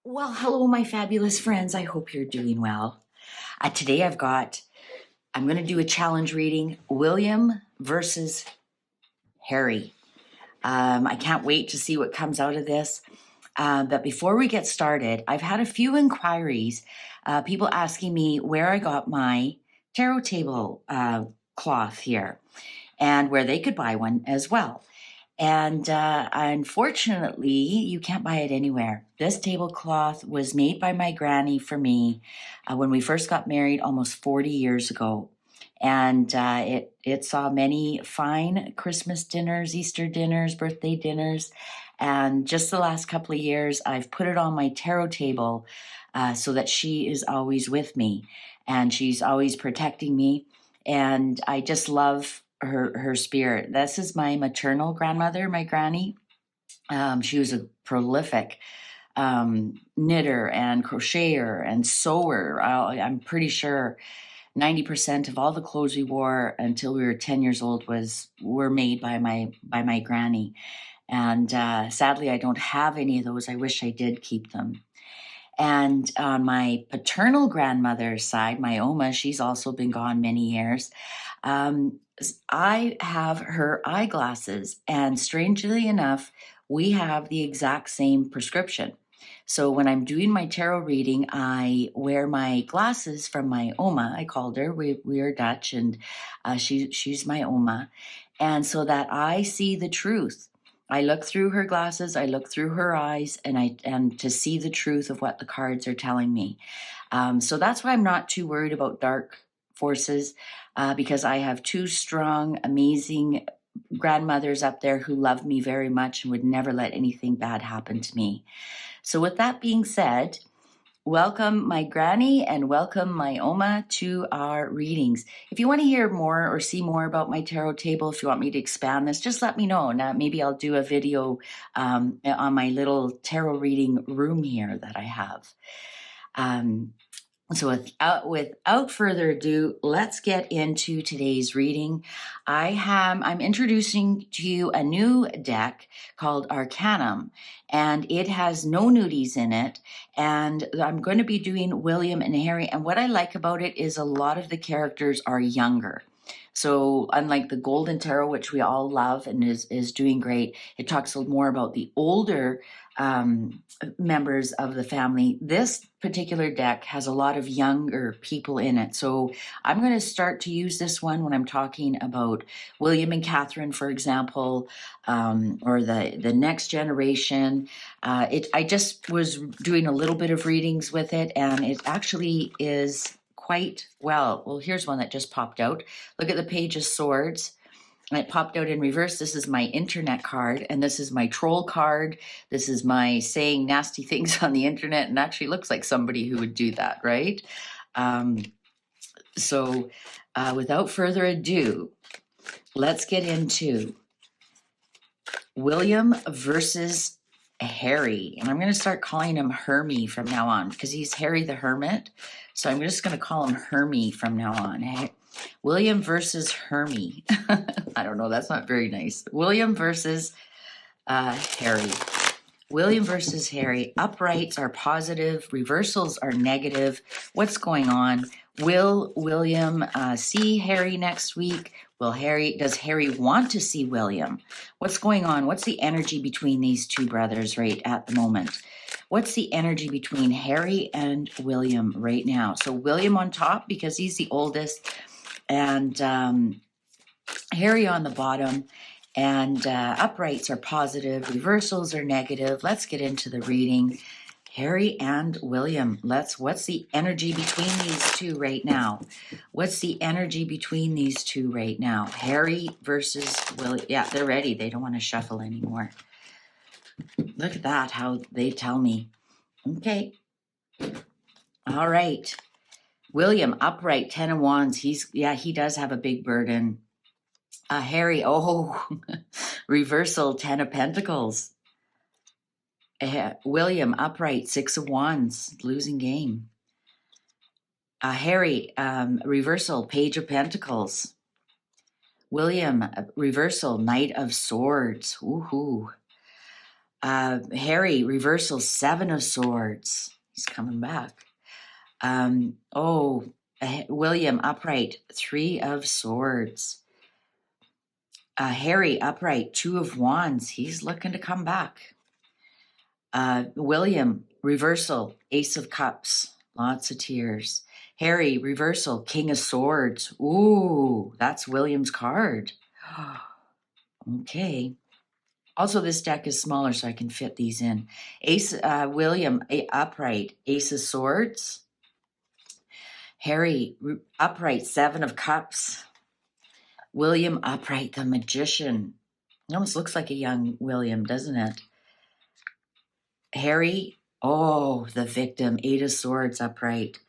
Well, hello, my fabulous friends. I hope you're doing well. Today I'm going to do a challenge reading, William versus Harry. I can't wait to see what comes out of this. But before we get started, I've had a few inquiries, people asking me where I got my tarot table cloth here and where they could buy one as well. And unfortunately, you can't buy it anywhere. This tablecloth was made by my granny for me when we first got married almost 40 years ago. And it saw many fine Christmas dinners, Easter dinners, birthday dinners. And just the last couple of years, I've put it on my tarot table so that she is always with me and she's always protecting me. And I just love her spirit. This is my maternal grandmother, my granny. She was a prolific knitter and crocheter and sewer. I'm pretty sure 90% of all the clothes we wore until we were 10 years old were made by my granny. And sadly, I don't have any of those. I wish I did keep them. And on my paternal grandmother's side, my Oma, she's also been gone many years. I have her eyeglasses, and strangely enough, we have the exact same prescription. So when I'm doing my tarot reading, I wear my glasses from my Oma. I called her. We are Dutch, and she's my Oma, and so that I see the truth. I look through her glasses, I look through her eyes, and to see the truth of what the cards are telling me. So that's why I'm not too worried about dark forces, because I have two strong, amazing grandmothers up there who love me very much and would never let anything bad happen to me. So with that being said, welcome my granny and welcome my Oma to our readings. If you want to hear more or see more about my tarot table, if you want me to expand this, just let me know. Now, maybe I'll do a video on my little tarot reading room here that I have. So without further ado, let's get into today's reading. I'm introducing to you a new deck called Arcanum, and it has no nudies in it. And I'm going to be doing William and Harry. And what I like about it is a lot of the characters are younger. So unlike the Golden Tarot, which we all love and is doing great, it talks a little more about the older members of the family. This particular deck has a lot of younger people in it. So I'm going to start to use this one when I'm talking about William and Catherine, for example, or the next generation. I just was doing a little bit of readings with it, and it actually is quite well. Here's one that just popped out. Look at the Page of Swords. And it popped out in reverse. This is my internet card, and this is my troll card. This is my saying nasty things on the internet, and actually looks like somebody who would do that, right? So without further ado, let's get into William versus Harry. And I'm going to start calling him Hermie from now on because he's Harry the Hermit. So I'm just going to call him Hermie from now on. William versus Hermie. I don't know. That's not very nice. William versus Harry. William versus Harry. Uprights are positive. Reversals are negative. What's going on? Will William see Harry next week? Does Harry want to see William? What's going on? What's the energy between these two brothers right at the moment? What's the energy between Harry and William right now? So William on top because he's the oldest, and Harry on the bottom. And uprights are positive, reversals are negative. Let's get into the reading. Harry and William. What's the energy between these two right now? What's the energy between these two right now? Harry versus William. Yeah, they're ready. They don't want to shuffle anymore. Look at that, how they tell me. Okay. All right. William, upright, 10 of Wands. He does have a big burden. Harry, reversal, 10 of Pentacles. William, upright, 6 of Wands, losing game. Harry, reversal, Page of Pentacles. William, reversal, Knight of Swords. Woohoo. Harry, reversal, 7 of Swords. He's coming back. William, upright, 3 of Swords. Harry, upright, 2 of Wands. He's looking to come back. William, reversal, Ace of Cups. Lots of tears. Harry, reversal, King of Swords. Ooh, that's William's card. Okay. Also, this deck is smaller, so I can fit these in. William, upright, Ace of Swords. Harry, upright, 7 of Cups. William, upright, the Magician. It almost looks like a young William, doesn't it? Harry, the Victim, 8 of Swords, upright.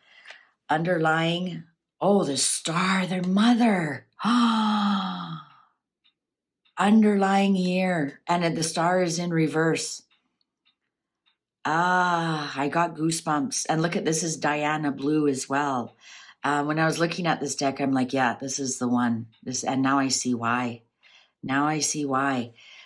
Underlying, the Star, their mother. Underlying here, and the Star is in reverse. I got goosebumps. And look at this is Diana Blue as well. When I was looking at this deck, I'm like, yeah, this is the one. And now I see why.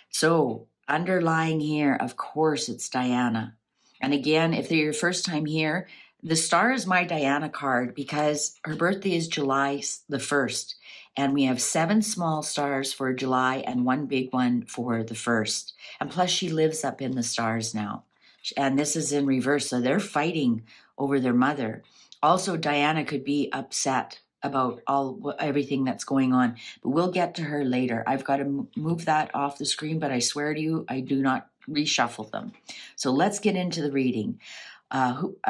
So underlying here, of course, it's Diana. And again, if they're your first time here, the Star is my Diana card because her birthday is July the 1st. And we have 7 small stars for July and 1 big one for the 1st. And plus she lives up in the stars now. And this is in reverse. So they're fighting over their mother. Also, Diana could be upset about everything that's going on, but we'll get to her later. I've got to move that off the screen, but I swear to you, I do not reshuffle them. So let's get into the reading.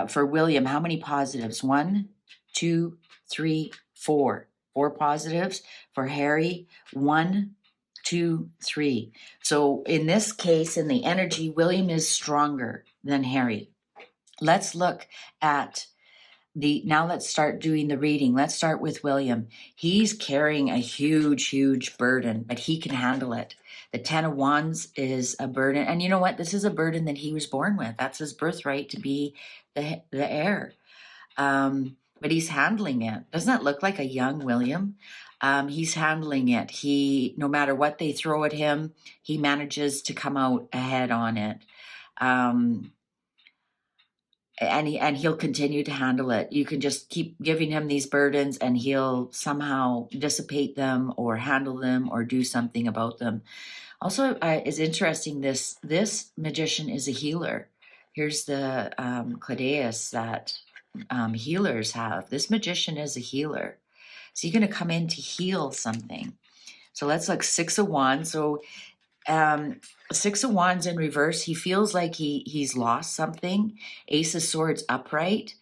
For William, how many positives? 1, 2, 3, 4. 4 positives. For Harry, 1, 2, 3. So in this case, in the energy, William is stronger than Harry. Let's look at now let's start doing the reading. Let's start with William. He's carrying a huge burden, but he can handle it. The 10 of Wands is a burden. And you know what? This is a burden that he was born with. That's his birthright to be the heir. But he's handling it. Doesn't that look like a young William? He's handling it. No matter what they throw at him, he manages to come out ahead on it. And he'll continue to handle it. You can just keep giving him these burdens and he'll somehow dissipate them or handle them or do something about them. Also, it's interesting, this magician is a healer. Here's the cladeus that healers have. This magician is a healer. So you're going to come in to heal something. So let's look 6 of Wands. So 6 of Wands in reverse. He feels like he's lost something. Ace of Swords upright.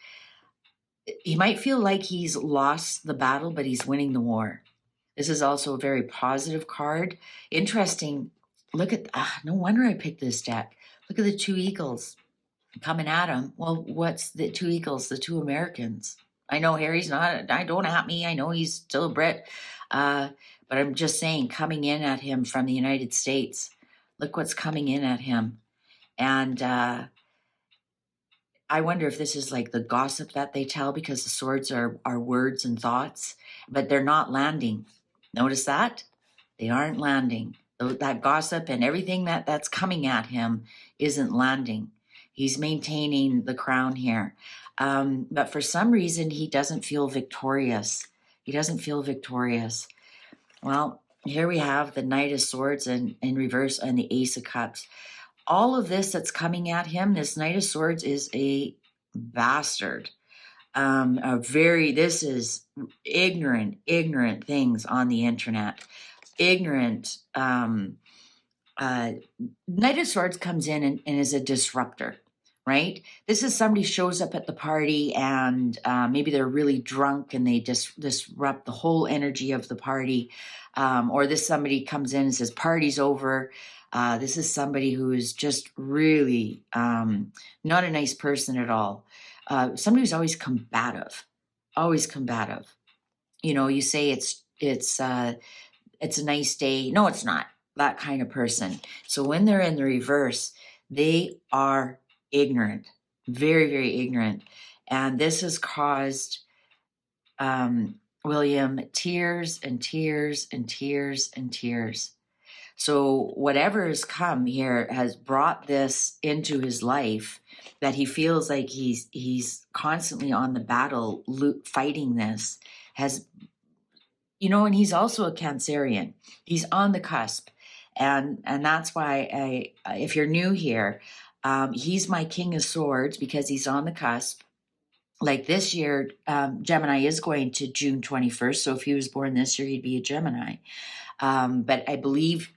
He might feel like he's lost the battle, but he's winning the war. This is also a very positive card. Interesting. Look at, no wonder I picked this deck. Look at the 2 eagles coming at him. Well, what's the 2 eagles? The 2 Americans. I know Harry's not, don't at me. I know he's still a Brit. But I'm just saying, coming in at him from the United States, look what's coming in at him. And I wonder if this is like the gossip that they tell, because the swords are words and thoughts, but they're not landing. Notice that? They aren't landing. That gossip and everything that's coming at him isn't landing. He's maintaining the crown here. But for some reason, he doesn't feel victorious. Well, here we have the Knight of Swords in reverse and the Ace of Cups. All of this that's coming at him, this Knight of Swords is a bastard. This is ignorant things on the internet. Ignorant. Knight of Swords comes in and is a disruptor, right? This is somebody shows up at the party and maybe they're really drunk and they disrupt the whole energy of the party. Or somebody comes in and says, party's over. This is somebody who is just really not a nice person at all. Somebody who's always combative. You know, you say it's a nice day. No, it's not. That kind of person. So when they're in the reverse, they are ignorant, very, very ignorant. And this has caused William tears and tears and tears and tears. So whatever has come here has brought this into his life, that he feels like he's constantly on the battle fighting this, has, and he's also a Cancerian. He's on the cusp. And that's why if you're new here, he's my King of Swords because he's on the cusp. Like this year, Gemini is going to June 21st. So if he was born this year, he'd be a Gemini. But I believe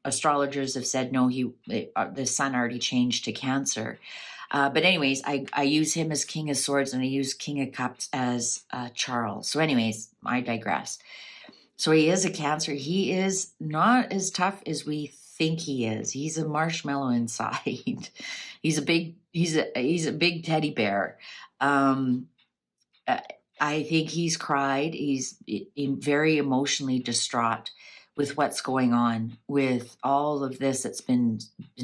astrologers have said, no, the sun already changed to Cancer. But anyways, I use him as King of Swords, and I use King of Cups as Charles. So anyways, I digress. So he is a Cancer. He is not as tough as we think he is. He's a marshmallow inside. He's a big teddy bear. I think he's cried. He's very emotionally distraught with what's going on, with all of this that's been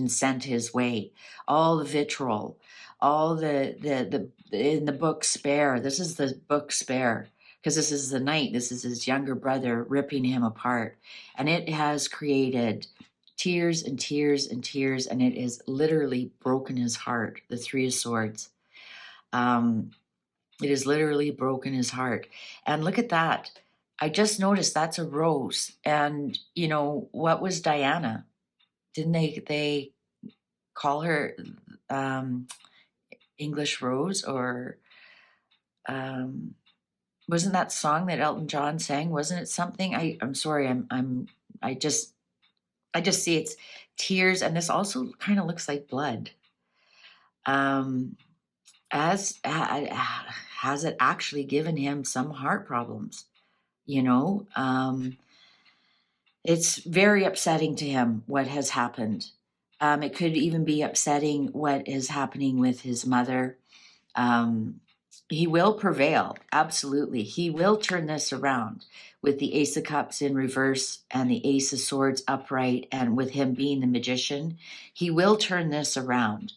sent his way, all the vitriol, all the in the book Spare. This is the book Spare, because this is the Knight. This is his younger brother ripping him apart, and it has created tears and tears and tears, and it has literally broken his heart. The Three of Swords. It has literally broken his heart. And look at that. I just noticed that's a rose. And, what was Diana? Didn't they call her English Rose? Or wasn't that song that Elton John sang? Wasn't it something? I'm sorry. I just see it's tears. And this also kind of looks like blood. Has it actually given him some heart problems? It's very upsetting to him what has happened. It could even be upsetting what is happening with his mother. He will prevail. Absolutely. He will turn this around with the Ace of Cups in reverse and the Ace of Swords upright, and with him being the magician, he will turn this around.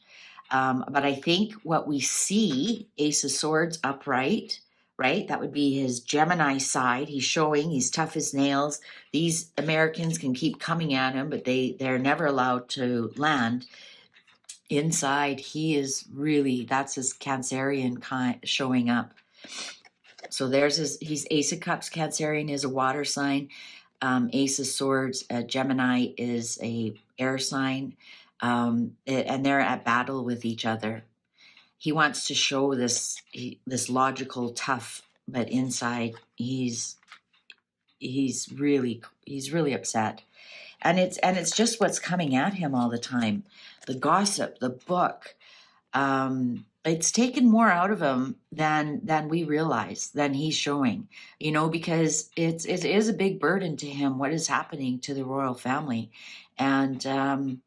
But I think what we see, Ace of Swords upright, right? That would be his Gemini side. He's showing he's tough as nails. These Americans can keep coming at him, but they're never allowed to land. Inside, he is really, that's his Cancerian kind showing up. So he's Ace of Cups. Cancerian is a water sign. Ace of Swords, Gemini is a air sign. And they're at battle with each other. He wants to show this logical, tough, but inside he's really upset, and it's just what's coming at him all the time. The gossip, the book, it's taken more out of him than we realize, than he's showing. Because it is a big burden to him what is happening to the royal family, and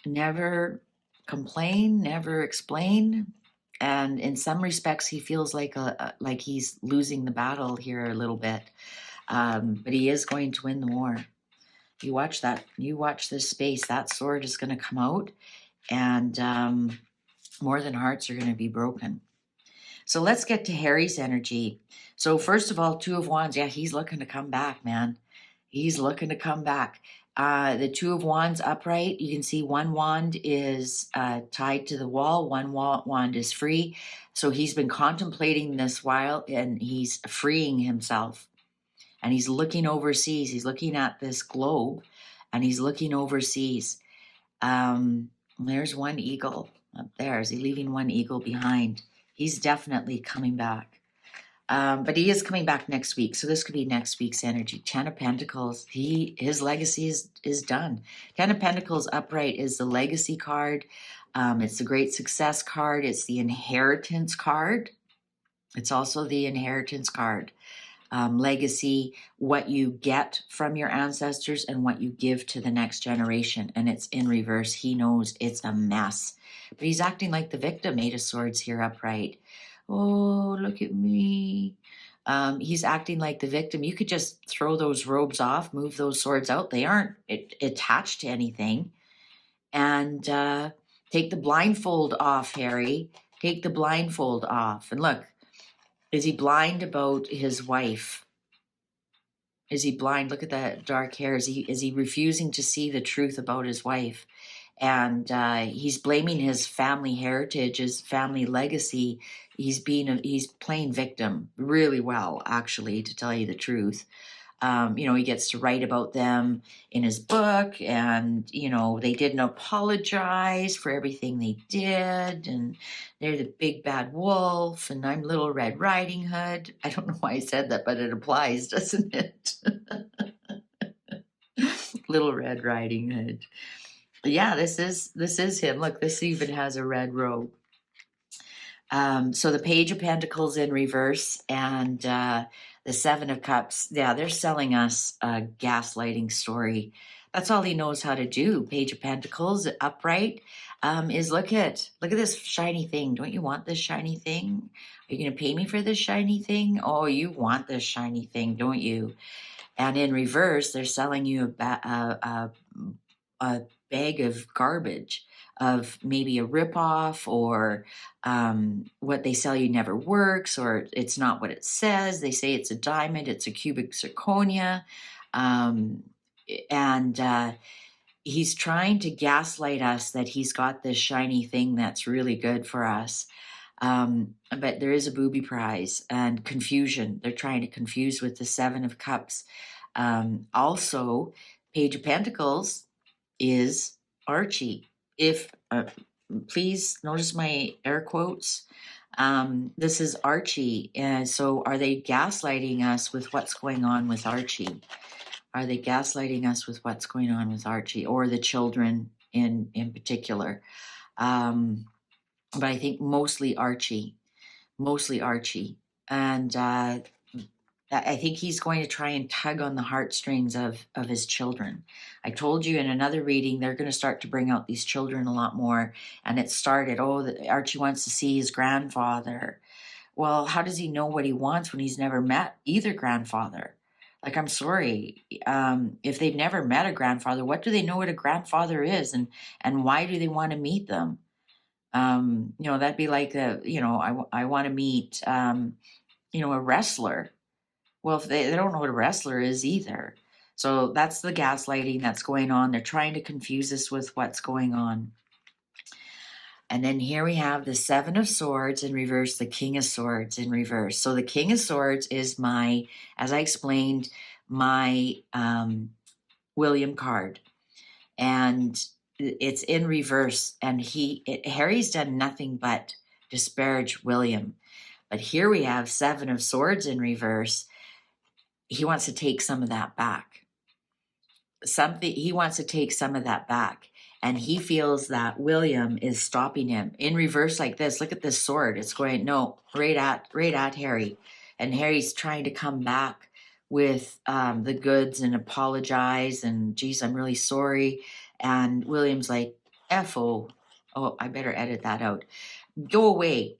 never complain, never explain. And in some respects, he feels like he's losing the battle here a little bit. But he is going to win the war. You watch that. You watch this space. That sword is going to come out, and more than hearts are going to be broken. So let's get to Harry's energy. So first of all, Two of Wands. Yeah, he's looking to come back, man. He's looking to come back. The Two of Wands upright, you can see one wand is tied to the wall, one wand is free. So he's been contemplating this while, and he's freeing himself. And he's looking overseas. He's looking at this globe, and he's looking overseas. There's one eagle up there. Is he leaving one eagle behind? He's definitely coming back. But he is coming back next week. So this could be next week's energy. Ten of Pentacles. His legacy is done. Ten of Pentacles upright is the legacy card. It's the great success card. It's the inheritance card. It's also the inheritance card. Legacy, what you get from your ancestors and what you give to the next generation. And it's in reverse. He knows it's a mess. But he's acting like the victim. Eight of Swords here upright. Oh, look at me. He's acting like the victim. You could just throw those robes off, move those swords out. They aren't attached to anything. And take the blindfold off, Harry. Take the blindfold off. And look, is he blind about his wife? Is he blind? Look at that dark hair. Is he refusing to see the truth about his wife? And he's blaming his family heritage, his family legacy. He's playing victim really well, actually, to tell you the truth. He gets to write about them in his book, and they didn't apologize for everything they did, and they're the big bad wolf, and I'm Little Red Riding Hood. I don't know why I said that, but it applies, doesn't it? Little Red Riding Hood. Yeah, this is him. Look, this even has a red robe. So the Page of Pentacles in reverse and the Seven of Cups. Yeah, they're selling us a gaslighting story. That's all he knows how to do. Page of Pentacles upright is look at this shiny thing. Don't you want this shiny thing? Are you going to pay me for this shiny thing? Oh, you want this shiny thing, don't you? And in reverse, they're selling you a bag of garbage, of maybe a ripoff, or what they sell you never works, or it's not what it says. They say it's a diamond, it's a cubic zirconia. And he's trying to gaslight us that he's got this shiny thing that's really good for us. But there is a booby prize and confusion. They're trying to confuse with the Seven of Cups. Also, Page of Pentacles is Archie. If please notice my air quotes. This is Archie. And so are they gaslighting us with what's going on with Archie? Are they gaslighting us with what's going on with Archie, or the children in particular? But I think mostly Archie. And I think he's going to try and tug on the heartstrings of his children. I told you in another reading, they're going to start to bring out these children a lot more. And it started, Archie wants to see his grandfather. Well, how does he know what he wants when he's never met either grandfather? Like, I'm sorry, if they've never met a grandfather, what do they know what a grandfather is? And why do they want to meet them? That'd be like, I want to meet, a wrestler. Well, if they don't know what a wrestler is either. So that's the gaslighting that's going on. They're trying to confuse us with what's going on. And then here we have the Seven of Swords in reverse, the King of Swords in reverse. So the King of Swords is as I explained, my William card. And it's in reverse. And Harry's done nothing but disparage William. But here we have Seven of Swords in reverse. He wants to take some of that back. He wants to take some of that back. And he feels that William is stopping him. In reverse like this, look at this sword. It's going, no, right at Harry. And Harry's trying to come back with the goods and apologize. And, geez, I'm really sorry. And William's like, F-O. Oh, I better edit that out. Go away.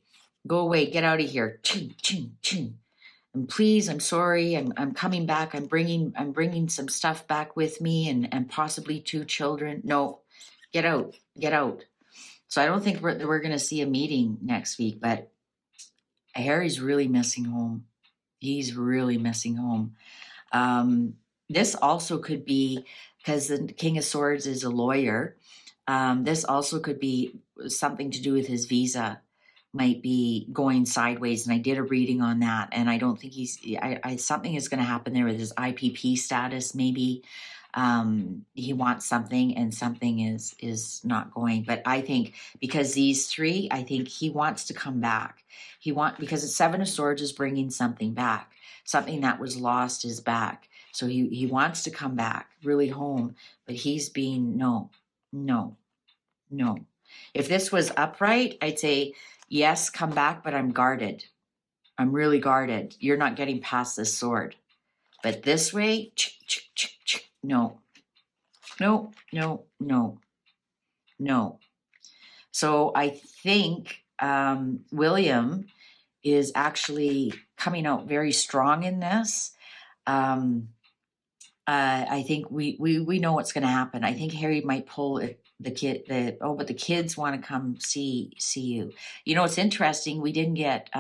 Get out of here. Ching, ching, ching. And please, I'm sorry. I'm coming back. I'm bringing some stuff back with me, and possibly 2 children. No, get out. So I don't think we're going to see a meeting next week. But Harry's really missing home. He's really missing home. This also could be because the King of Swords is a lawyer. This also could be something to do with his visa. Might be going sideways, and I did a reading on that, and I don't think something is going to happen there with his IPP status. Maybe he wants something, and something is not going. But I think because these 3, I think he wants to come back. Because the Seven of Swords is bringing something back. Something that was lost is back. So he wants to come back really home, but he's being no. If this was upright, I'd say, yes, come back, but I'm guarded. I'm really guarded. You're not getting past this sword. But this way, no. So I think William is actually coming out very strong in this. I think we know what's going to happen. I think Harry might pull but the kids want to come see you. It's interesting. We didn't get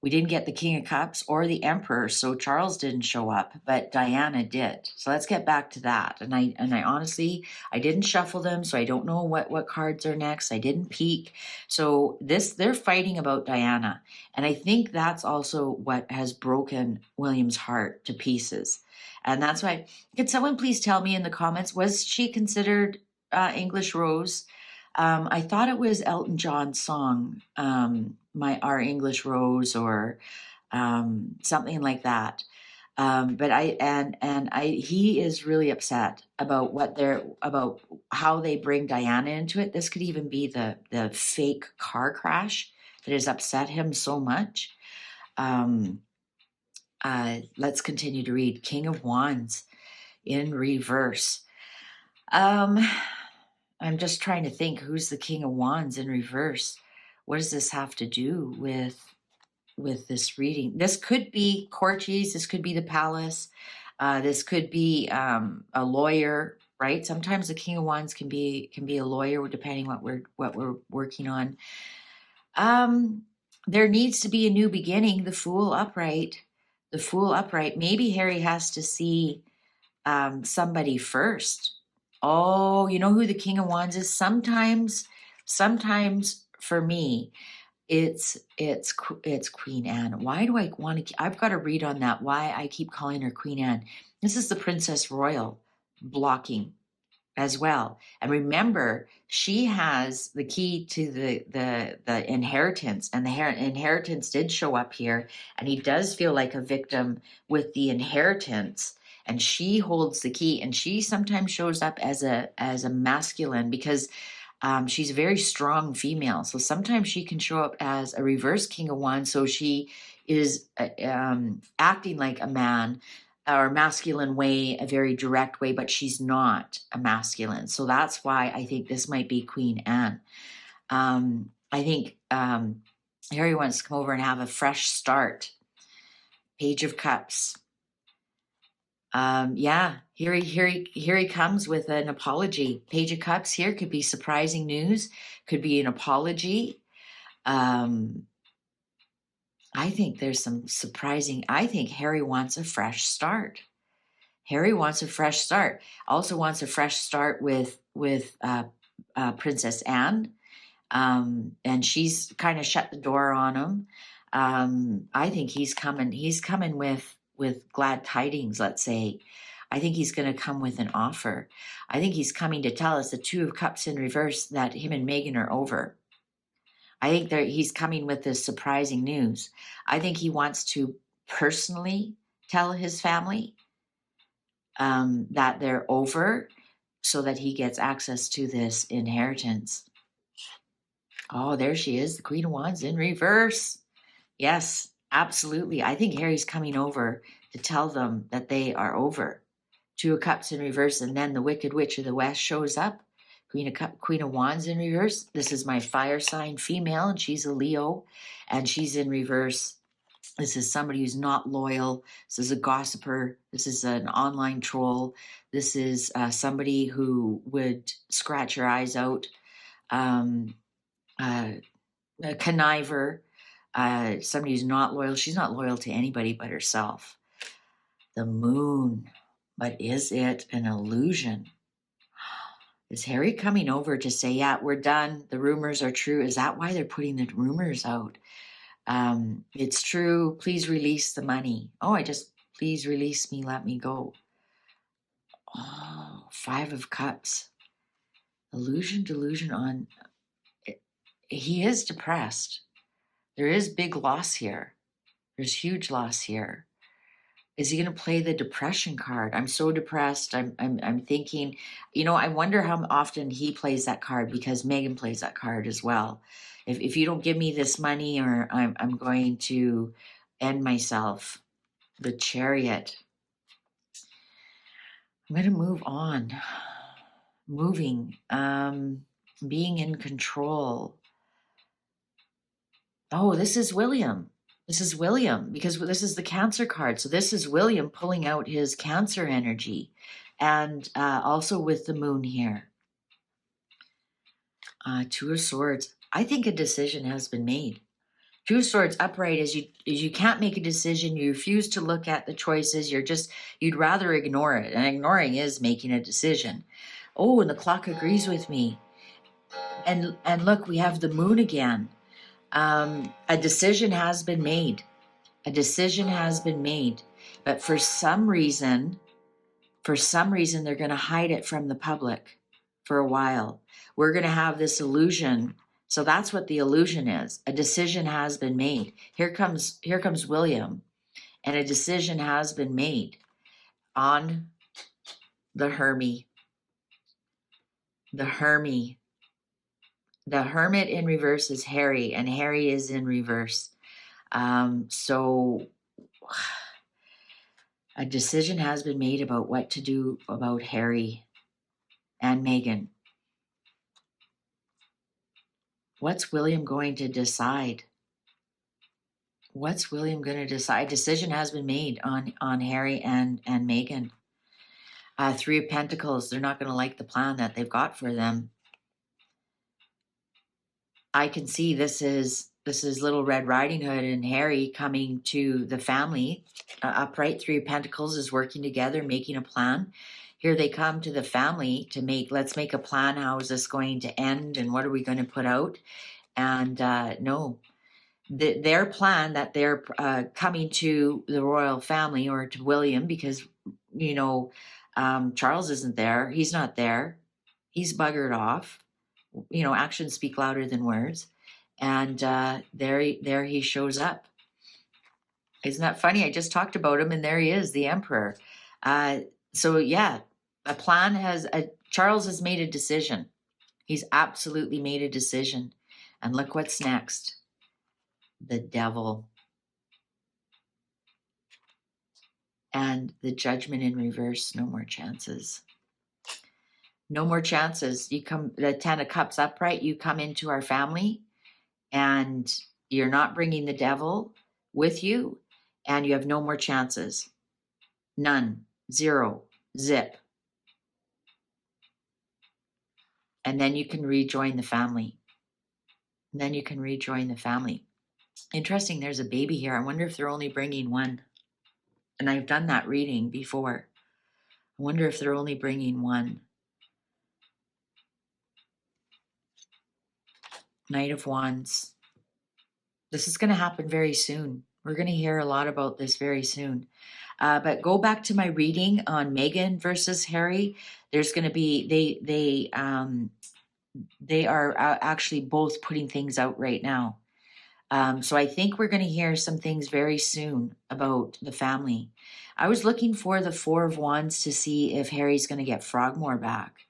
We didn't get the King of Cups or the Emperor, so Charles didn't show up, but Diana did. So let's get back to that. And I honestly, I didn't shuffle them, so I don't know what cards are next. I didn't peek. So they're fighting about Diana. And I think that's also what has broken William's heart to pieces. And that's why, could someone please tell me in the comments, was she considered English Rose? I thought it was Elton John's song, Our English Rose, or something like that. But he is really upset about about how they bring Diana into it. This could even be the fake car crash that has upset him so much. Let's continue to read. King of Wands in reverse. I'm just trying to think, who's the King of Wands in reverse? What does this have to do with this reading? This could be Courtiers. This could be the palace. This could be a lawyer, right? Sometimes the King of Wands can be a lawyer, depending what we're working on. There needs to be a new beginning. The Fool upright. The Fool upright. Maybe Harry has to see somebody first. Oh, you know who the King of Wands is? Sometimes for me, it's Queen Anne. Why do I want to? I've got to read on that. Why I keep calling her Queen Anne. This is the Princess Royal blocking as well. And remember, she has the key to the inheritance, and the inheritance did show up here, and he does feel like a victim with the inheritance. And she holds the key, and she sometimes shows up as a masculine because she's a very strong female. So sometimes she can show up as a reverse King of Wands. So she is acting like a man or masculine way, a very direct way, but she's not a masculine. So that's why I think this might be Queen Anne. I think Harry wants to come over and have a fresh start. Page of Cups. Here he comes with an apology. Page of Cups here could be surprising news, could be an apology. I think there's some surprising. I think Harry wants a fresh start. Harry wants a fresh start. Also wants a fresh start with Princess Anne, and she's kind of shut the door on him. I think he's coming. He's coming with glad tidings, let's say. I think he's going to come with an offer. I think he's coming to tell us, the Two of Cups in reverse, that him and Meghan are over. I think he's coming with this surprising news. I think he wants to personally tell his family that they're over so that he gets access to this inheritance. Oh, there she is, the Queen of Wands in reverse. Yes, absolutely. I think Harry's coming over to tell them that they are over. Two of Cups in reverse, and then the Wicked Witch of the West shows up. Queen of Wands in reverse. This is my fire sign female, and she's a Leo, and she's in reverse. This is somebody who's not loyal. This is a gossiper. This is an online troll. This is somebody who would scratch your eyes out. A conniver. Somebody who's not loyal. She's not loyal to anybody but herself. The Moon. But is it an illusion? Is Harry coming over to say, yeah, we're done, the rumors are true? Is that why they're putting the rumors out? It's true, please release the money. Please release me, let me go. Oh, Five of Cups. Illusion, delusion on... He is depressed. There is big loss here. There's huge loss here. Is he going to play the depression card? I'm so depressed. I'm thinking, I wonder how often he plays that card, because Meghan plays that card as well. If you don't give me this money, or I'm going to end myself. The Chariot. I'm going to move on. Moving. Being in control. Oh, this is William. This is William, because this is the Cancer card. So this is William pulling out his Cancer energy, and also with the Moon here. Two of Swords. I think a decision has been made. Two of Swords upright is you can't make a decision. You refuse to look at the choices. You'd rather ignore it. And ignoring is making a decision. Oh, and the clock agrees with me. And look, we have the moon again. A decision has been made. A decision has been made. But for some reason, they're going to hide it from the public for a while. We're going to have this illusion. So that's what the illusion is. A decision has been made. Here comes William, and a decision has been made on the Hermit. The Hermit. The Hermit in reverse is Harry, and Harry is in reverse. So a decision has been made about what to do about Harry and Meghan. What's William going to decide? What's William going to decide? Decision has been made on Harry and Meghan. Three of Pentacles. They're not going to like the plan that they've got for them. I can see this is Little Red Riding Hood and Harry coming to the family. Upright, Three of Pentacles is working together, making a plan. Here they come to the family to let's make a plan. How is this going to end? And what are we going to put out? And no, their plan that they're coming to the royal family or to William, because, Charles isn't there. He's not there. He's buggered off. Actions speak louder than words. And there he shows up. Isn't that funny? I just talked about him, and there he is, the emperor. So yeah, Charles has made a decision. He's absolutely made a decision. And look what's next. The Devil. And the Judgment in reverse. No more chances. No more chances. The Ten of Cups upright, you come into our family, and you're not bringing the Devil with you, and you have no more chances. None. Zero. Zip. And then you can rejoin the family. Interesting, there's a baby here. I wonder if they're only bringing one. And I've done that reading before. I wonder if they're only bringing one. Knight of Wands. This is going to happen very soon. We're going to hear a lot about this very soon. But go back to my reading on Meghan versus Harry. There's going to be, they are actually both putting things out right now. So I think we're going to hear some things very soon about the family. I was looking for the Four of Wands to see if Harry's going to get Frogmore back.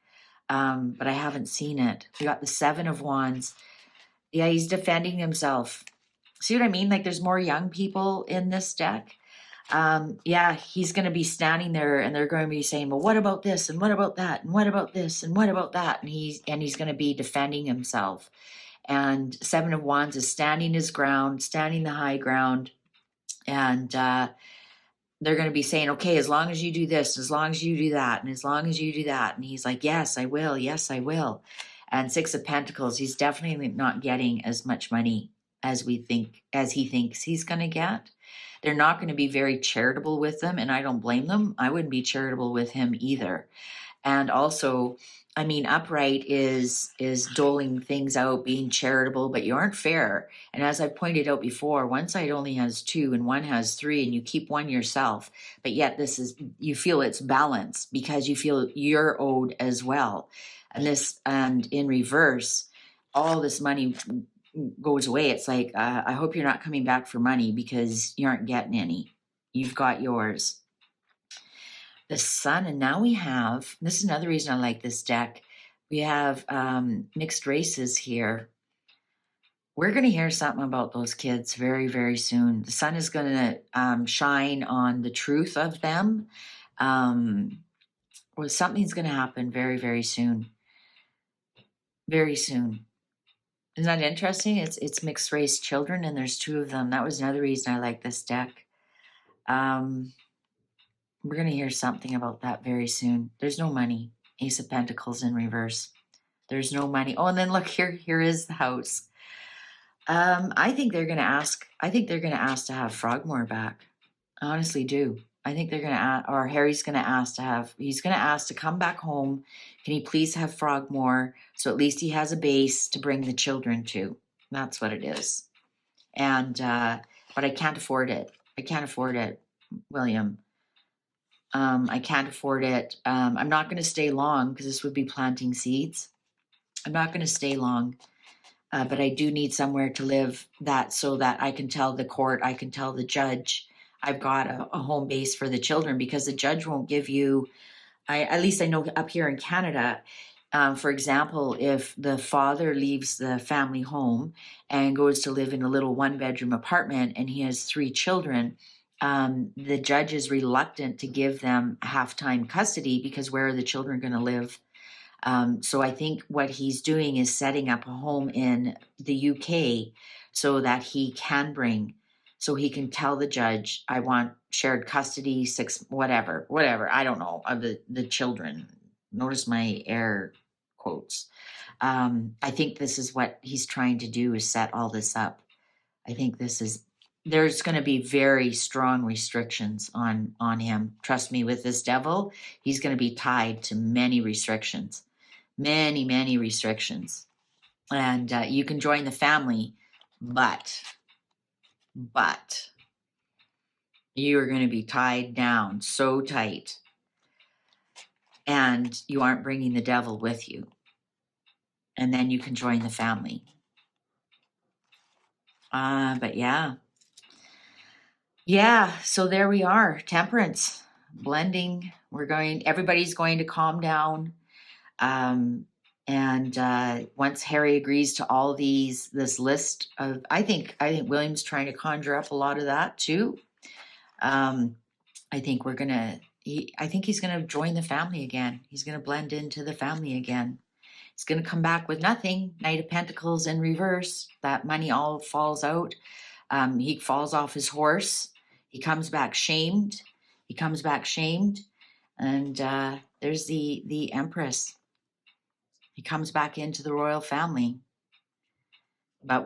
But I haven't seen it. We got the Seven of Wands. Yeah, he's defending himself. See what I mean? Like, there's more young people in this deck. Yeah, he's going to be standing there, and they're going to be saying, well, what about this? And what about that? And what about this? And what about that? And he's going to be defending himself. And Seven of Wands is standing his ground, standing the high ground. And they're going to be saying, okay, as long as you do this, as long as you do that, and as long as you do that. And he's like, yes, I will. Yes, I will. And Six of Pentacles, he's definitely not getting as much money as he thinks he's going to get. They're not going to be very charitable with them, and I don't blame them. I wouldn't be charitable with him either. And also, I mean, upright is doling things out, being charitable, but you aren't fair. And as I pointed out before, one side only has two and one has three, and you keep one yourself. But yet you feel it's balanced because you feel you're owed as well. And in reverse, all this money goes away. It's like, I hope you're not coming back for money because you aren't getting any. You've got yours. The Sun, and now we have, this is another reason I like this deck, we have mixed races here. We're going to hear something about those kids very, very soon. The Sun is going to shine on the truth of them. Well, something's going to happen very, very soon. Very soon. Isn't that interesting? It's mixed race children, and there's two of them. That was another reason I like this deck. We're going to hear something about that very soon. There's no money. Ace of Pentacles in reverse. There's no money. Oh, and then look, here is the house. I think they're going to ask. I think they're going to ask to have Frogmore back. I honestly do. I think they're going to ask, or Harry's going to ask to have. He's going to ask to come back home. Can he please have Frogmore so at least he has a base to bring the children to? That's what it is. And but I can't afford it. I can't afford it, William. I can't afford it. I'm not going to stay long because this would be planting seeds. I'm not going to stay long. But I do need somewhere to live so that I can tell the court, I can tell the judge I've got a home base for the children, because the judge won't give you, at least I know up here in Canada, for example, if the father leaves the family home and goes to live in a little 1-bedroom apartment and he has 3 children, the judge is reluctant to give them half-time custody, because where are the children going to live? So I think what he's doing is setting up a home in the UK so that he can he can tell the judge, I want shared custody, 6, whatever, I don't know, of the children. Notice my air quotes. I think this is what he's trying to do, is set all this up. I think there's going to be very strong restrictions on him. Trust me, with this devil, he's going to be tied to many restrictions. Many restrictions. And you can join the family, but you are going to be tied down so tight, and you aren't bringing the devil with you. And then you can join the family. But yeah, so there we are. Temperance, blending. Everybody's going to calm down. And once Harry agrees to all this list of, I think William's trying to conjure up a lot of that too. I think he's gonna join the family again. He's gonna blend into the family again. He's gonna come back with nothing. Knight of Pentacles in reverse. That money all falls out. He falls off his horse. He comes back shamed. And there's the Empress. He comes back into the royal family, but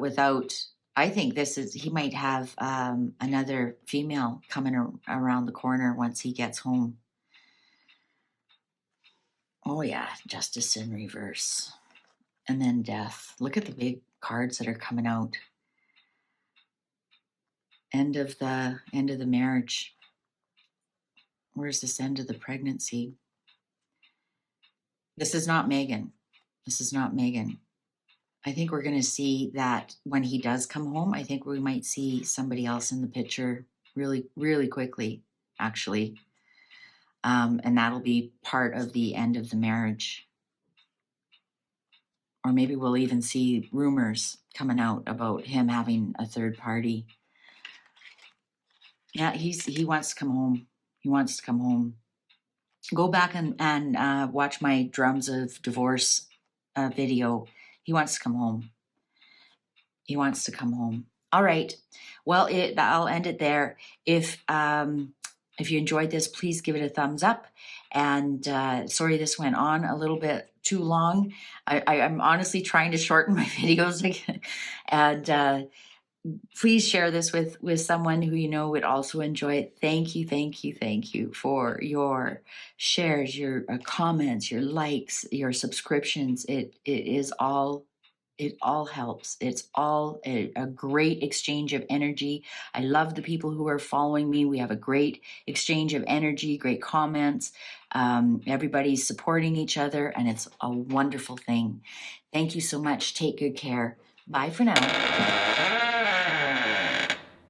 I think he might have another female coming around the corner once he gets home. Oh yeah, Justice in reverse. And then Death. Look at the big cards that are coming out. End of the marriage. Where's this end of the pregnancy? This is not Megan. I think we're going to see that when he does come home. I think we might see somebody else in the picture really, really quickly, actually. And that'll be part of the end of the marriage. Or maybe we'll even see rumors coming out about him having a third party. Yeah, he wants to come home. Go back and watch my Drums of Divorce video. He wants to come home. All right. Well, I'll end it there. If you enjoyed this, please give it a thumbs up. And sorry this went on a little bit too long. I'm honestly trying to shorten my videos again. And please share this with someone who you know would also enjoy it. Thank you for your shares, your comments, your likes, your subscriptions. It all helps. It's all a great exchange of energy. I love the people who are following me. We have a great exchange of energy, great comments. Everybody's supporting each other, and it's a wonderful thing. Thank you so much. Take good care. Bye for now.